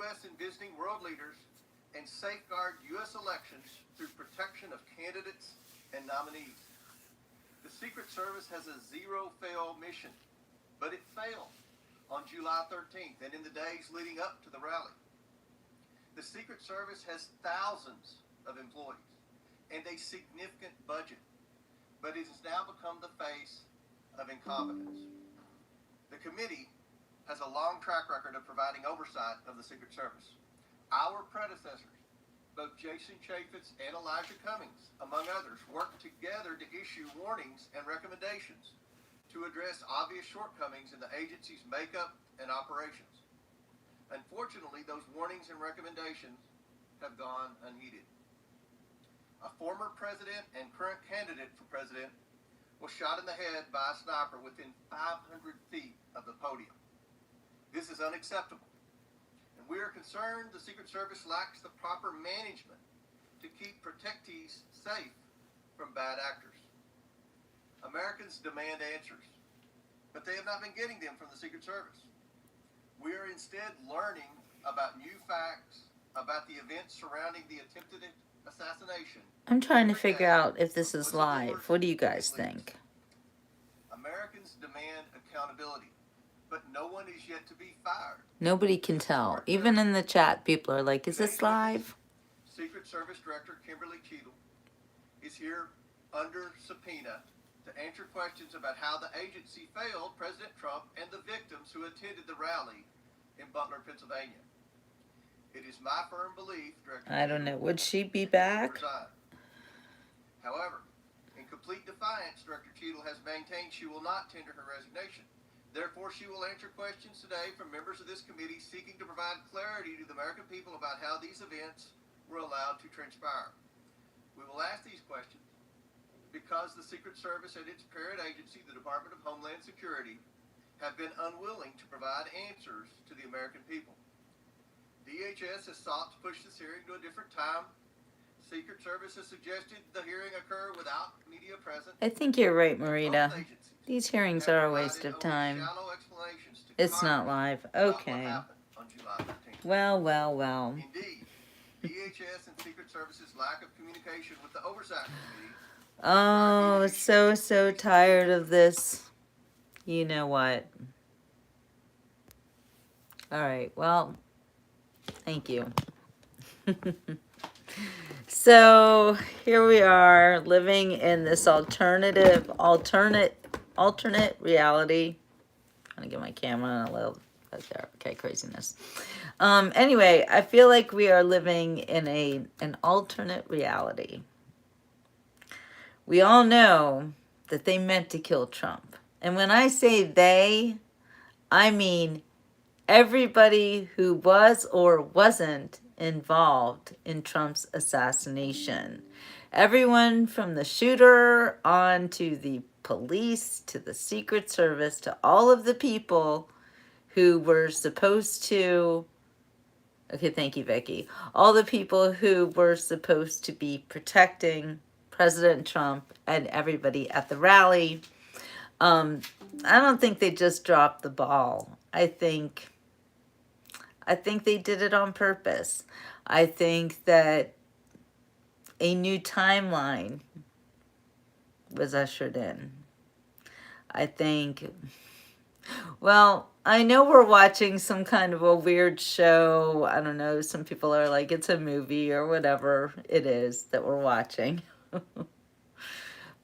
U.S. in visiting world leaders and safeguard U.S. elections through protection of candidates and nominees. The Secret Service has a zero-fail mission, but it failed on July 13th and in the days leading up to the rally. The Secret Service has thousands of employees and a significant budget, but it has now become the face of incompetence. The committee has a long track record of providing oversight of the Secret Service. Our predecessors, both Jason Chaffetz and Elijah Cummings, among others, worked together to issue warnings and recommendations to address obvious shortcomings in the agency's makeup and operations. Unfortunately, those warnings and recommendations have gone unheeded. A former president and current candidate for president was shot in the head by a sniper within 500 feet of the podium. This is unacceptable, and we are concerned the Secret Service lacks the proper management to keep protectees safe from bad actors. Americans demand answers, but they have not been getting them from the Secret Service. We are instead learning about new facts about the events surrounding the attempted assassination. I'm trying to figure out if this is live. What do you guys think? Americans demand accountability, but no one is yet to be fired. Nobody can tell. Even in the chat, people are like, is this live? Secret Service Director Kimberly CHEATLE is here under subpoena to answer questions about how the agency failed President Trump and the victims who attended the rally in Butler, Pennsylvania. It is my firm belief, Director I don't know. Would she be back? However, in complete defiance, Director CHEATLE has maintained she will not tender her resignation. Therefore, she will answer questions today from members of this committee seeking to provide clarity to the American people about how these events were allowed to transpire. We will ask these questions because the Secret Service and its parent agency, the Department of Homeland Security, have been unwilling to provide answers to the American people. DHS has sought to push this hearing to a different time. Secret Service has suggested the hearing occur without media present. I think you're right, Marita. These hearings are a waste of time. It's not live. Okay. Well, well, well. Indeed, DHS and Secret Service's lack of communication with the Oversight Committee. Oh, so tired of this. You know what? All right, well, thank you. So here we are living in this alternate reality. I'm gonna get my camera on a little, okay, craziness. Anyway, I feel like we are living in an alternate reality. We all know that they meant to kill Trump. And when I say they, I mean everybody who was or wasn't involved in Trump's assassination. Everyone from the shooter on to the police, to the Secret Service, to all of the people who were supposed to, okay, thank you, Vicky. All the people who were supposed to be protecting President Trump and everybody at the rally. I don't think they just dropped the ball. I think they did it on purpose. I think that a new timeline was ushered in. I think, well, I know we're watching some kind of a weird show. I don't know. Some people are like, it's a movie or whatever it is that we're watching.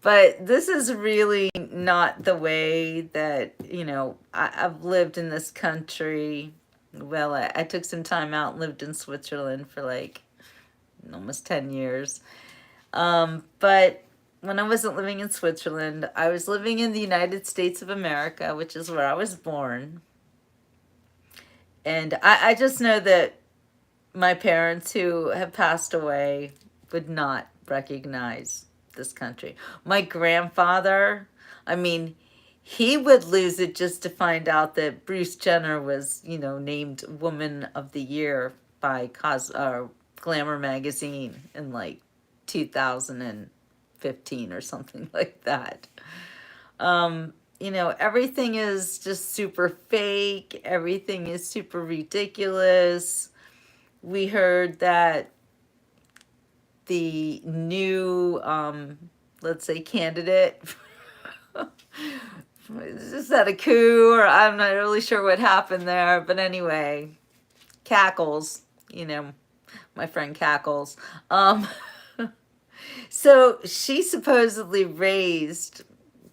But this is really not the way that, you know, I've lived in this country. Well, I took some time out and lived in Switzerland for like almost 10 years. But when I wasn't living in Switzerland, I was living in the United States of America, which is where I was born. And I just know that my parents who have passed away would not recognize this country. My grandfather, I mean, he would lose it just to find out that Bruce Jenner was, you know, named Woman of the Year by Glamour magazine in like 2015 or something like that. You know, everything is just super fake. Everything is super ridiculous. we heard that the new, let's say, candidate is that a coup, or I'm not really sure what happened there, but anyway, Cackles, you know, my friend Cackles. So she supposedly raised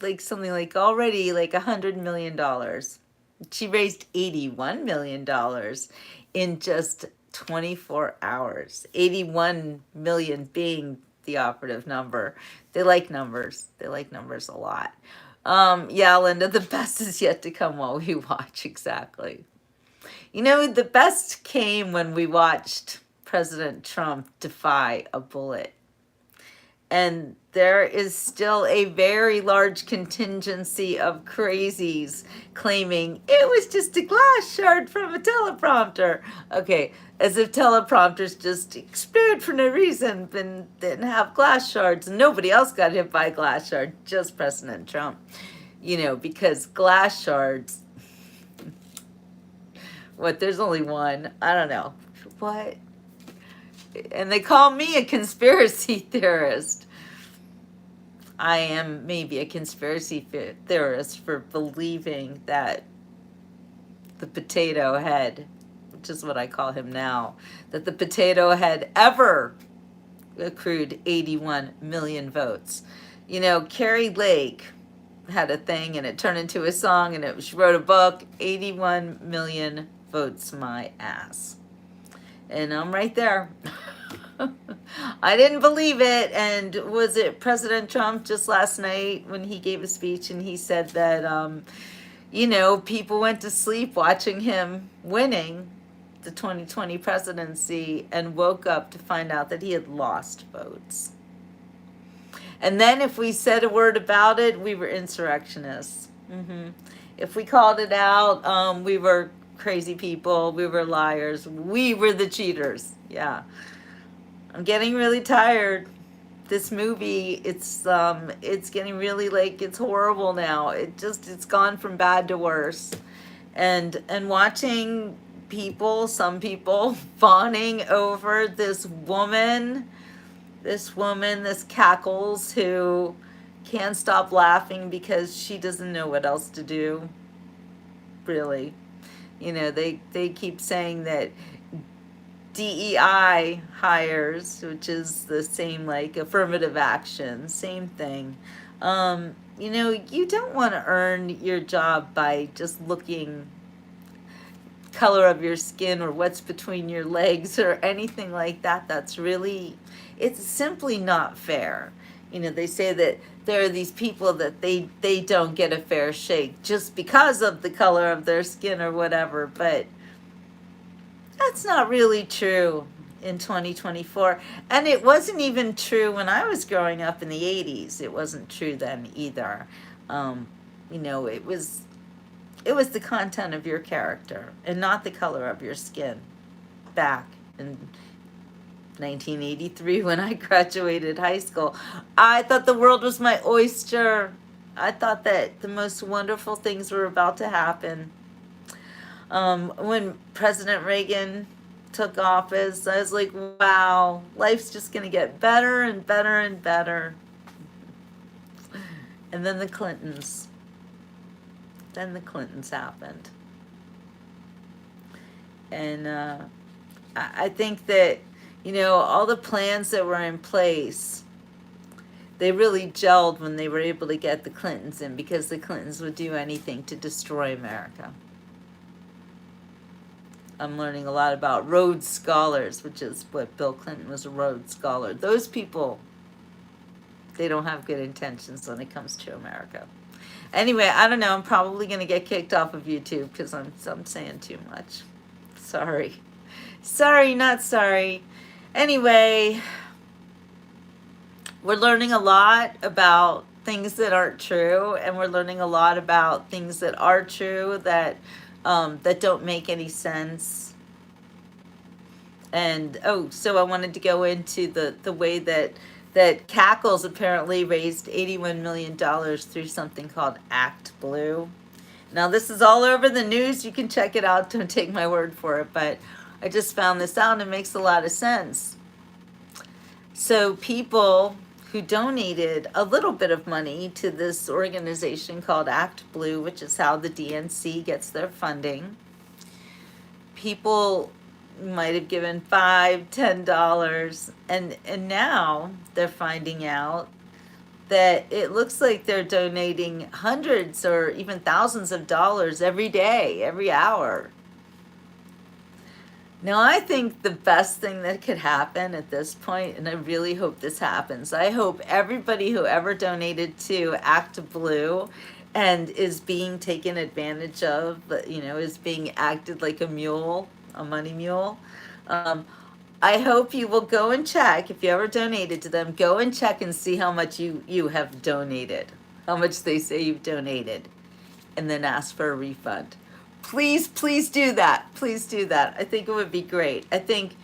like something like already like $100 million. She raised $81 million in just 24 hours. 81 million being the operative number. They like numbers. They like numbers a lot. Yeah, Linda, the best is yet to come while we watch. Exactly. You know, the best came when we watched President Trump defy a bullet. And there is still a very large contingency of crazies claiming it was just a glass shard from a teleprompter. Okay, as if teleprompters just explode for no reason and didn't have glass shards. Nobody else got hit by a glass shard, just President Trump. You know, because glass shards, what, there's only one. I don't know. What? And they call me a conspiracy theorist. I am maybe a conspiracy theorist for believing that the potato head, which is what I call him now, that the potato head ever accrued 81 million votes. You know, Carrie Lake had a thing and it turned into a song, and she wrote a book, 81 million votes my ass. And I'm right there. I didn't believe it. And was it President Trump just last night when he gave a speech and he said that, you know, people went to sleep watching him winning the 2020 presidency and woke up to find out that he had lost votes. And then if we said a word about it, we were insurrectionists. If we called it out, we were crazy people. We were liars. We were the cheaters. Yeah. I'm getting really tired. This movie, it's getting really like, it's horrible now. It's gone from bad to worse. And watching people, some people fawning over this woman, this Cackles, who can't stop laughing because she doesn't know what else to do. Really. You know, they keep saying that DEI hires, which is the same like affirmative action, same thing. You know, you don't want to earn your job by just looking color of your skin or what's between your legs or anything like that. That's really, it's simply not fair. You know, they say that there are these people that they don't get a fair shake just because of the color of their skin or whatever, but that's not really true in 2024. And it wasn't even true when I was growing up in the 80s. It wasn't true then either. You know, it was the content of your character and not the color of your skin back in 1983 when I graduated high school. I thought the world was my oyster. I thought that the most wonderful things were about to happen. When President Reagan took office, I was like, wow, life's just going to get better and better and better. And then the Clintons. Happened. And I think that, you know, all the plans that were in place, they really gelled when they were able to get the Clintons in, because the Clintons would do anything to destroy America. I'm learning a lot about Rhodes Scholars, which is what Bill Clinton was, a Rhodes Scholar. Those people, they don't have good intentions when it comes to America. Anyway, I don't know. I'm probably going to get kicked off of YouTube because I'm saying too much. Sorry. Sorry, not sorry. Anyway, we're learning a lot about things that aren't true, and we're learning a lot about things that are true that don't make any sense. And so I wanted to go into the way that Cackles apparently raised $81 million through something called Act Blue. Now, this is all over the news. You can check it out. Don't take my word for it. But I just found this out and it makes a lot of sense. So people who donated a little bit of money to this organization called Act Blue, which is how the DNC gets their funding, people might have given $5, $10, and now they're finding out that it looks like they're donating hundreds or even thousands of dollars every day, every hour. Now, I think the best thing that could happen at this point, and I really hope this happens, I hope everybody who ever donated to Act Blue and is being taken advantage of, is being acted like a mule, a money mule, I hope you will go and check, if you ever donated to them, go and check and see how much you have donated, how much they say you've donated, and then ask for a refund. Please, please do that. Please do that. I think it would be great. I think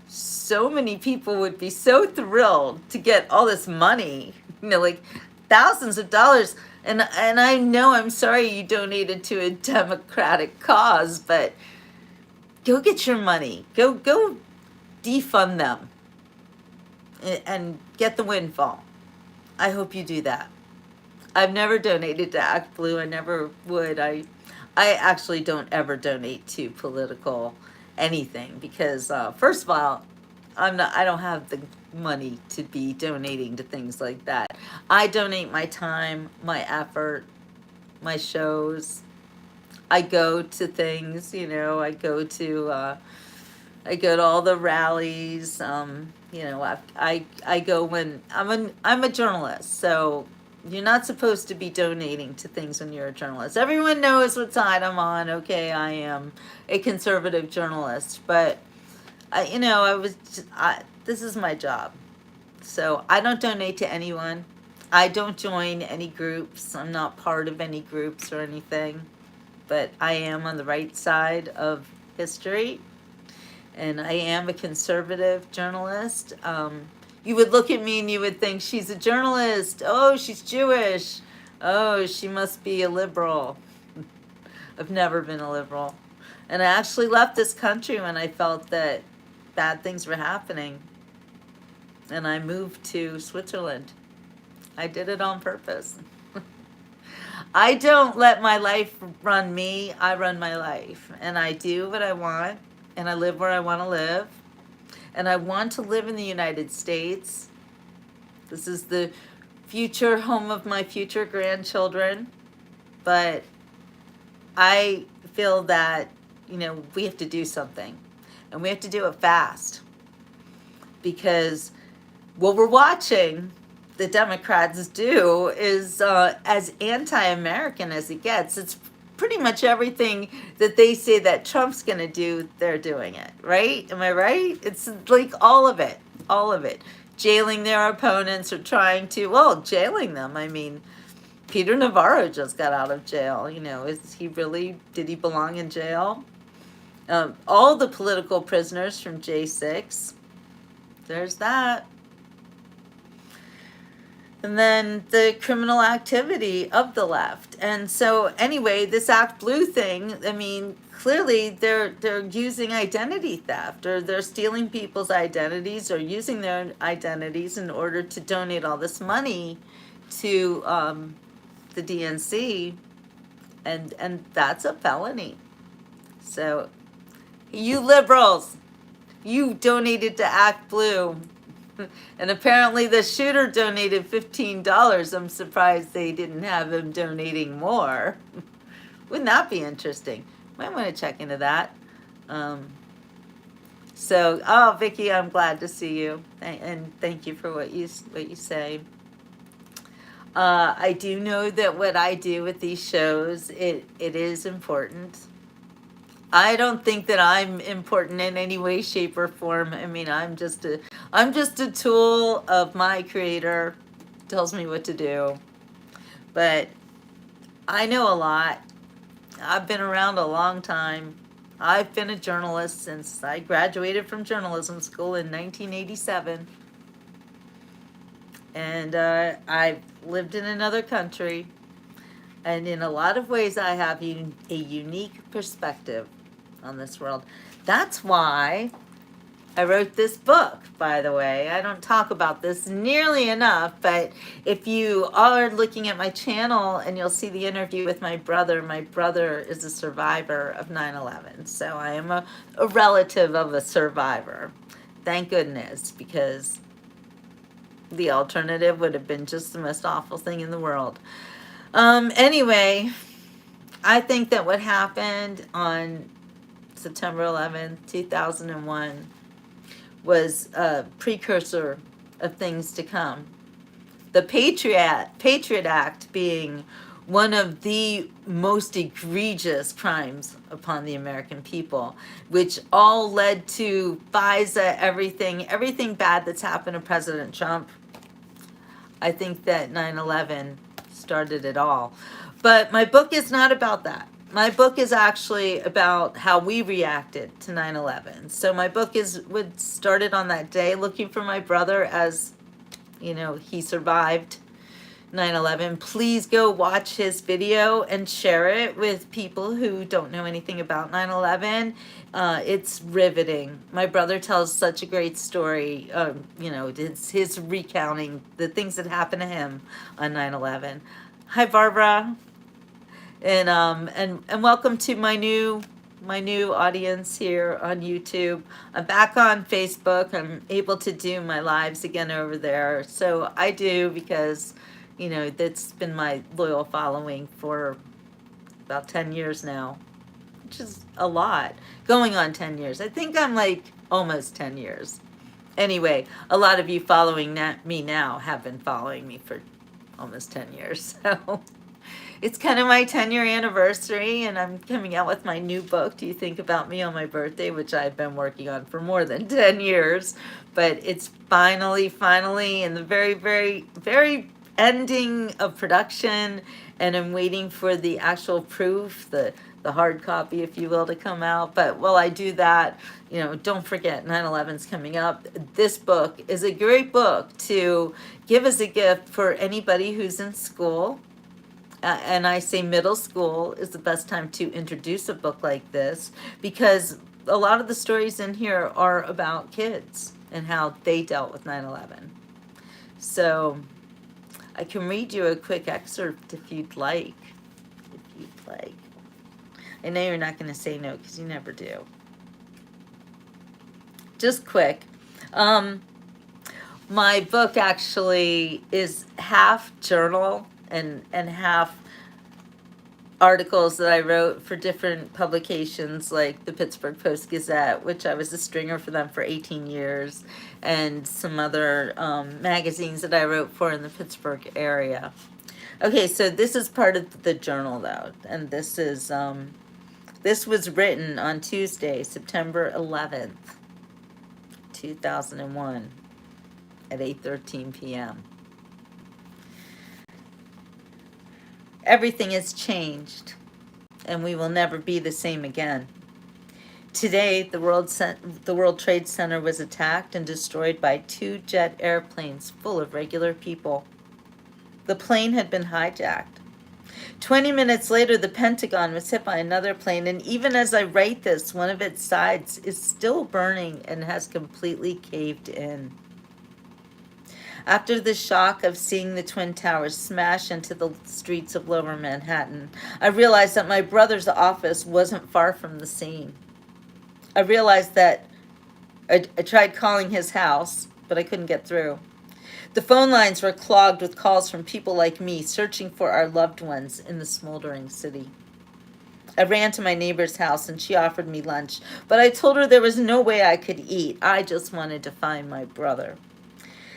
so many people would be so thrilled to get all this money, like thousands of dollars. And I know, I'm sorry you donated to a Democratic cause, but go get your money. Go defund them and get the windfall. I hope you do that. I've never donated to Act Blue. I never would. I actually don't ever donate to political anything because first of all, I don't have the money to be donating to things like that. I donate my time, my effort, my shows. I go to things, I go to all the rallies. I go when I'm a journalist, so you're not supposed to be donating to things when you're a journalist. Everyone knows what side I'm on. Okay, I am a conservative journalist, but this is my job. So I don't donate to anyone. I don't join any groups. I'm not part of any groups or anything, but I am on the right side of history, and I am a conservative journalist. You would look at me and you would think, she's a journalist. Oh, she's Jewish. Oh, she must be a liberal. I've never been a liberal. And I actually left this country when I felt that bad things were happening. And I moved to Switzerland. I did it on purpose. I don't let my life run me. I run my life. And I do what I want. And I live where I want to live. And I want to live in the United States. This is the future home of my future grandchildren. But I feel that, we have to do something. And we have to do it fast. Because what we're watching the Democrats do is as anti-American as it gets. It's pretty much everything that they say that Trump's going to do, they're doing it, right? Am I right? It's like all of it. Jailing their opponents or trying to, jailing them. I mean, Peter Navarro just got out of jail. Did he belong in jail? All the political prisoners from J6. There's that. And then the criminal activity of the left. And so anyway, this Act Blue thing, I mean, clearly they're using identity theft, or they're stealing people's identities or using their identities in order to donate all this money to the DNC, and that's a felony. So you liberals, you donated to Act Blue. And apparently the shooter donated $15. I'm surprised they didn't have him donating more. Wouldn't that be interesting? Might want to check into that. Vicki, I'm glad to see you, and thank you for what you say. I do know that what I do with these shows, it is important. I don't think that I'm important in any way, shape, or form. I mean, I'm just a tool of my creator. Tells me what to do. But I know a lot. I've been around a long time. I've been a journalist since I graduated from journalism school in 1987. And I've lived in another country. And in a lot of ways, I have a unique perspective. on this world. That's why I wrote this book, by the way. I don't talk about this nearly enough, but if you are looking at my channel and you'll see the interview with my brother is a survivor of 9/11. So I am a relative of a survivor. Thank goodness, because the alternative would have been just the most awful thing in the world. Anyway, I think that what happened on September 11th, 2001 was a precursor of things to come. The Patriot Act being one of the most egregious crimes upon the American people, which all led to FISA, everything bad that's happened to President Trump. I think that 9/11 started it all. But my book is not about that. My book is actually about how we reacted to 9/11. So my book started on that day, looking for my brother as, he survived 9/11. Please go watch his video and share it with people who don't know anything about 9/11. It's riveting. My brother tells such a great story. It's his recounting the things that happened to him on 9/11. Hi, Barbara. And welcome to my new audience here on YouTube. I'm back on Facebook. I'm able to do my lives again over there. So I do because, that's been my loyal following for about 10 years now, which is a lot. Going on 10 years. I think I'm like almost 10 years. Anyway, a lot of you following me now have been following me for almost 10 years. So it's kind of my 10-year anniversary, and I'm coming out with my new book, Do You Think About Me, on my birthday, which I've been working on for more than 10 years. But it's finally in the very, very, very ending of production, and I'm waiting for the actual proof, the hard copy, if you will, to come out. But while I do that, don't forget 9/11's coming up. This book is a great book to give as a gift for anybody who's in school. And I say middle school is the best time to introduce a book like this, because a lot of the stories in here are about kids and how they dealt with 9/11. So I can read you a quick excerpt if you'd like. I know you're not going to say no, because you never do. Just quick. My book actually is half journal and half articles that I wrote for different publications, like the Pittsburgh Post-Gazette, which I was a stringer for them for 18 years, and some other magazines that I wrote for in the Pittsburgh area. Okay, so this is part of the journal, though, and this was written on Tuesday, September 11th, 2001, at 8:13 p.m. Everything has changed, and we will never be the same again. Today, the World Trade Center was attacked and destroyed by 2 jet airplanes full of regular people. The plane had been hijacked. 20 minutes later, the Pentagon was hit by another plane, and even as I write this, one of its sides is still burning and has completely caved in. After the shock of seeing the Twin Towers smash into the streets of Lower Manhattan, I realized that my brother's office wasn't far from the scene. I realized that I tried calling his house, but I couldn't get through. The phone lines were clogged with calls from people like me searching for our loved ones in the smoldering city. I ran to my neighbor's house, and she offered me lunch, but I told her there was no way I could eat. I just wanted to find my brother.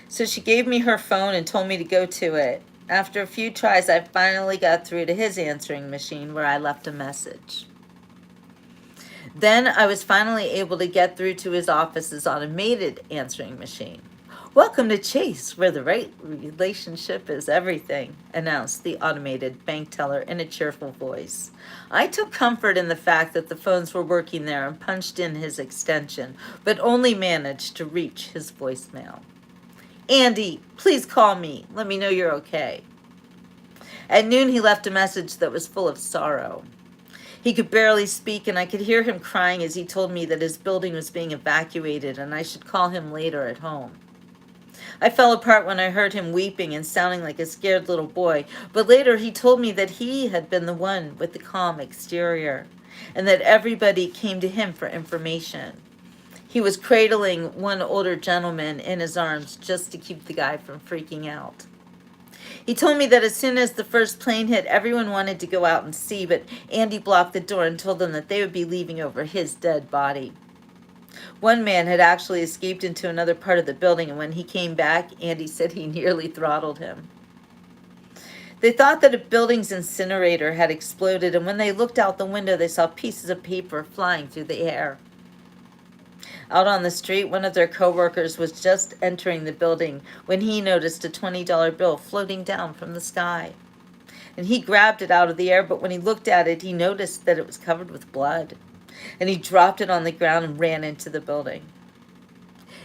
So she gave me her phone and told me to go to it. After a few tries, I finally got through to his answering machine, where I left a message. Then I was finally able to get through to his office's automated answering machine. "Welcome to Chase, where the right relationship is everything," announced the automated bank teller in a cheerful voice. I took comfort in the fact that the phones were working there and punched in his extension, but only managed to reach his voicemail. "Andy, please call me. Let me know you're okay." At noon, he left a message that was full of sorrow. He could barely speak, and I could hear him crying as he told me that his building was being evacuated and I should call him later at home. I fell apart when I heard him weeping and sounding like a scared little boy, but later he told me that he had been the one with the calm exterior, and that everybody came to him for information. He was cradling one older gentleman in his arms just to keep the guy from freaking out. He told me that as soon as the first plane hit, everyone wanted to go out and see, but Andy blocked the door and told them that they would be leaving over his dead body. One man had actually escaped into another part of the building, and when he came back, Andy said he nearly throttled him. They thought that a building's incinerator had exploded, and when they looked out the window, they saw pieces of paper flying through the air. Out on the street, one of their coworkers was just entering the building when he noticed a $20 bill floating down from the sky. And he grabbed it out of the air, but when he looked at it, he noticed that it was covered with blood. And he dropped it on the ground and ran into the building.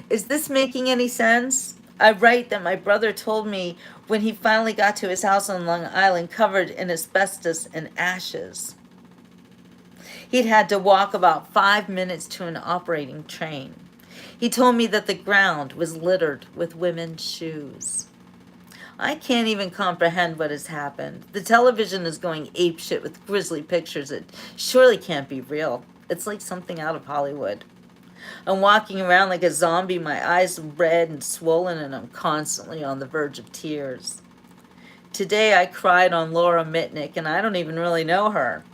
Is this making any sense? I write that my brother told me when he finally got to his house on Long Island covered in asbestos and ashes. He'd had to walk about 5 minutes to an operating train. He told me that the ground was littered with women's shoes. I can't even comprehend what has happened. The television is going apeshit with grisly pictures. It surely can't be real. It's like something out of Hollywood. I'm walking around like a zombie, my eyes red and swollen, and I'm constantly on the verge of tears. Today I cried on Laura Mitnick, and I don't even really know her.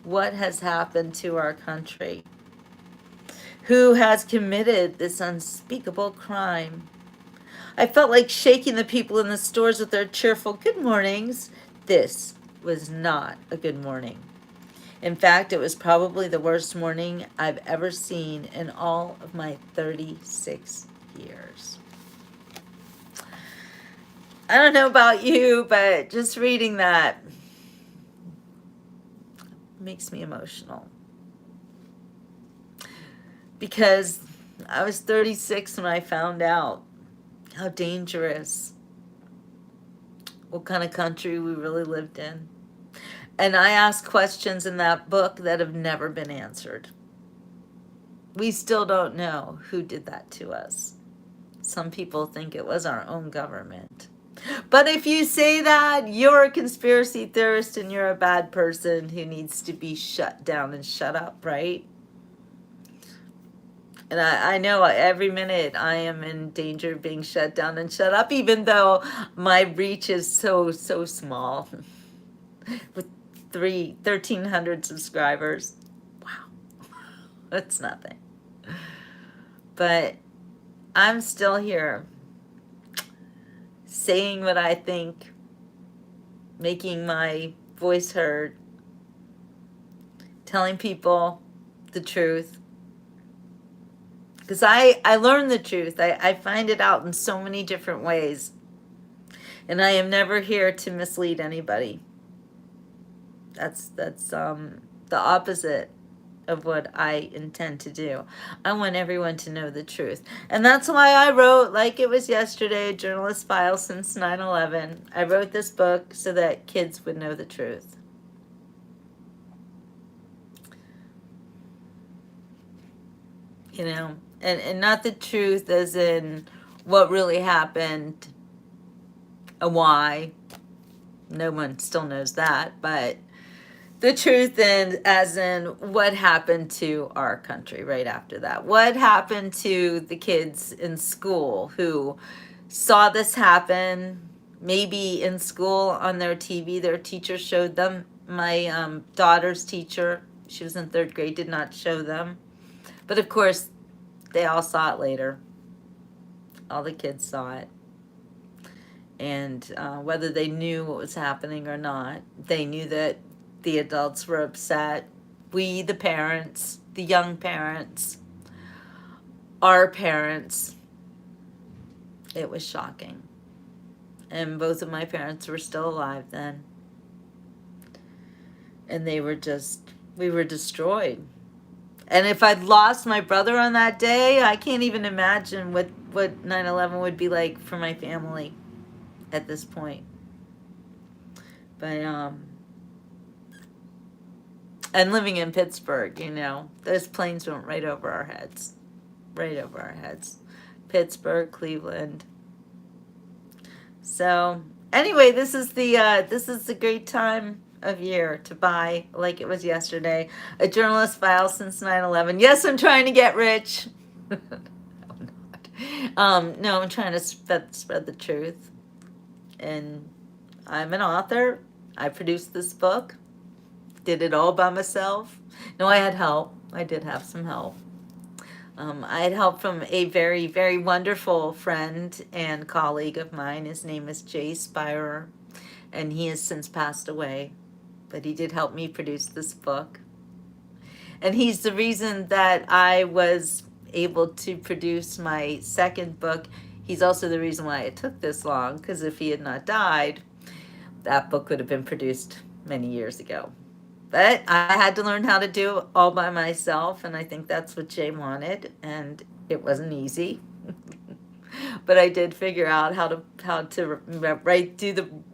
What has happened to our country? Who has committed this unspeakable crime? I felt like shaking the people in the stores with their cheerful good mornings. This was not a good morning. In fact, it was probably the worst morning I've ever seen in all of my 36 years. I don't know about you, but just reading that makes me emotional. Because I was 36 when I found out how dangerous, what kind of country we really lived in. And I asked questions in that book that have never been answered. We still don't know who did that to us. Some people think it was our own government. But if you say that, you're a conspiracy theorist and you're a bad person who needs to be shut down and shut up, right? And I know every minute I am in danger of being shut down and shut up, even though my reach is so small. With 1,300 subscribers. Wow. That's nothing. But I'm still here, saying what I think, making my voice heard, telling people the truth. Because I learn the truth. I find it out in so many different ways. And I am never here to mislead anybody. That's the opposite of what I intend to do. I want everyone to know the truth. And that's why I wrote, like it was yesterday, Journalist File since 9/11. I wrote this book so that kids would know the truth. You know, and not the truth as in what really happened and why. No one still knows that, but the truth as in what happened to our country right after that. What happened to the kids in school who saw this happen, maybe in school on their TV, their teacher showed them. My daughter's teacher, she was in 3rd grade, did not show them. But of course, they all saw it later. All the kids saw it. And whether they knew what was happening or not, they knew that the adults were upset. We, the parents, the young parents, our parents, it was shocking. And both of my parents were still alive then. And we were destroyed. And if I'd lost my brother on that day, I can't even imagine what 9/11 would be like for my family at this point. But And living in Pittsburgh, you know, those planes went right over our heads. Right over our heads. Pittsburgh, Cleveland. So anyway, this is the great time of year to buy, like it was yesterday, a journalist file since 9/11. Yes, I'm trying to get rich. No, I'm trying to spread the truth. And I'm an author. I produced this book. Did it all by myself. No, I had help. I did have some help. I had help from a very, very wonderful friend and colleague of mine. His name is Jay Spirer, and he has since passed away. But he did help me produce this book. And he's the reason that I was able to produce my second book. He's also the reason why it took this long, because if he had not died, that book would have been produced many years ago. But I had to learn how to do it all by myself, and I think that's what Jay wanted, and it wasn't easy. But I did figure out how to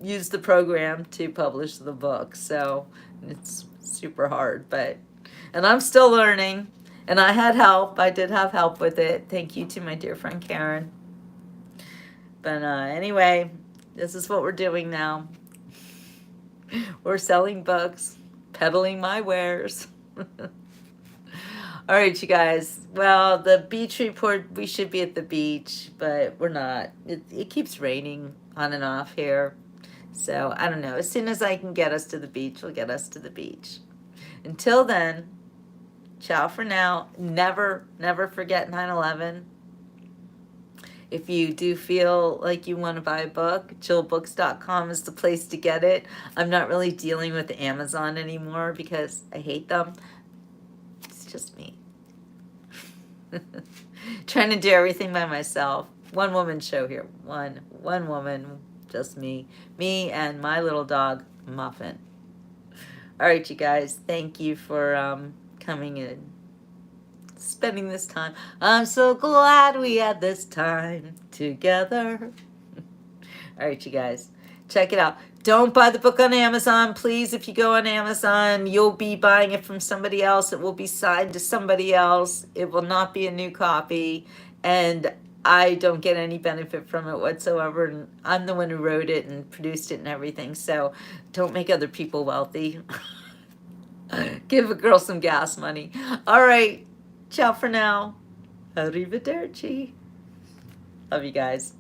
use the program to publish the book. So it's super hard, and I'm still learning, and I had help. I did have help with it. Thank you to my dear friend Karen. But anyway, this is what we're doing now. We're selling books, peddling my wares. All right, you guys. Well, the beach report, we should be at the beach, but we're not. It keeps raining on and off here. So, I don't know. As soon as I can get us to the beach, we'll get us to the beach. Until then, ciao for now. Never, never forget 9/11. If you do feel like you want to buy a book, chillbooks.com is the place to get it. I'm not really dealing with Amazon anymore because I hate them. It's just me. Trying to do everything by myself. One woman show here. One woman, just me. Me and my little dog, Muffin. All right, you guys. Thank you for coming in. Spending this time. I'm so glad we had this time together. All right, you guys, check it out. Don't buy the book on Amazon, please. If you go on Amazon, you'll be buying it from somebody else. It will be signed to somebody else. It will not be a new copy, and I don't get any benefit from it whatsoever. And I'm the one who wrote it and produced it and everything, so don't make other people wealthy. Give a girl some gas money. All right. Ciao for now. Arrivederci. Love you guys.